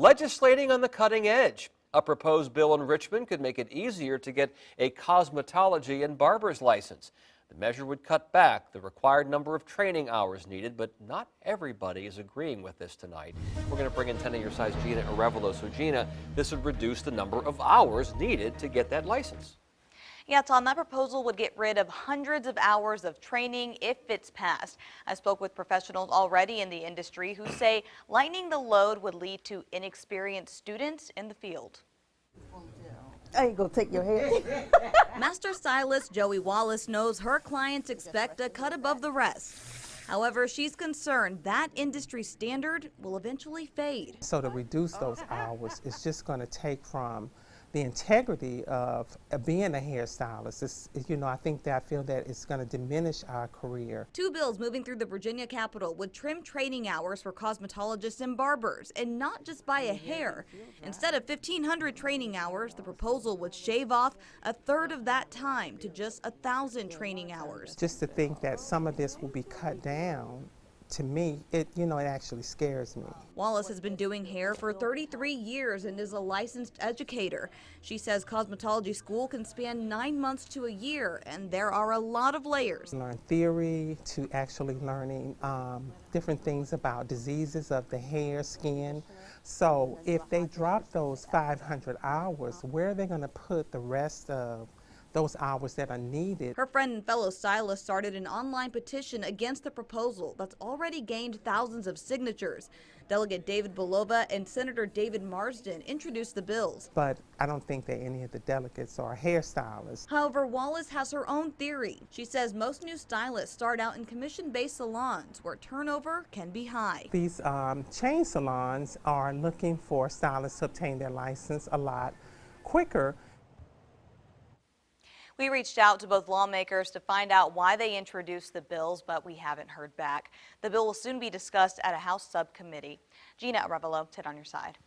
legislating on the cutting edge. A proposed bill in Richmond could make it easier to get a cosmetology and barber's license. The measure would cut back the required number of training hours needed, but not everybody is agreeing with this tonight. We're going to bring in 10 of your size Gina Arevalo. So Gina, this would reduce the number of hours needed to get that license. Yeah, Tom, that proposal would get rid of hundreds of hours of training if it's passed. I spoke with professionals already in the industry who say lightening the load would lead to inexperienced students in the field. I ain't gonna take your hair. Master stylist Joey Wallace knows her clients expect a cut above the rest. However, she's concerned that industry standard will eventually fade. So to reduce those hours, it's just going to take from the integrity of being a hairstylist. I think that I feel that it's going to diminish our career. Two bills moving through the Virginia Capitol would trim training hours for cosmetologists and barbers, and not just by a hair. Instead of 1,500 training hours, the proposal would shave off a third of that time to just 1,000 training hours. Just to think that some of this will be cut down, to me, it actually scares me. Wallace has been doing hair for 33 years and is a licensed educator. She says cosmetology school can span 9 months to a year, and there are a lot of layers. Learn theory to actually learning different things about diseases of the hair, skin. So if they drop those 500 hours, where are they going to put the rest of those hours that are needed? Her friend and fellow stylist started an online petition against the proposal that's already gained thousands of signatures. Delegate David Belova and Senator David Marsden introduced the bills. But I don't think that any of the delegates are hairstylists. However, Wallace has her own theory. She says most new stylists start out in commission-based salons where turnover can be high. These chain salons are looking for stylists to obtain their license a lot quicker. We reached out to both lawmakers to find out why they introduced the bills, but we haven't heard back. The bill will soon be discussed at a House subcommittee. Gina Arevalo, 10 on your side.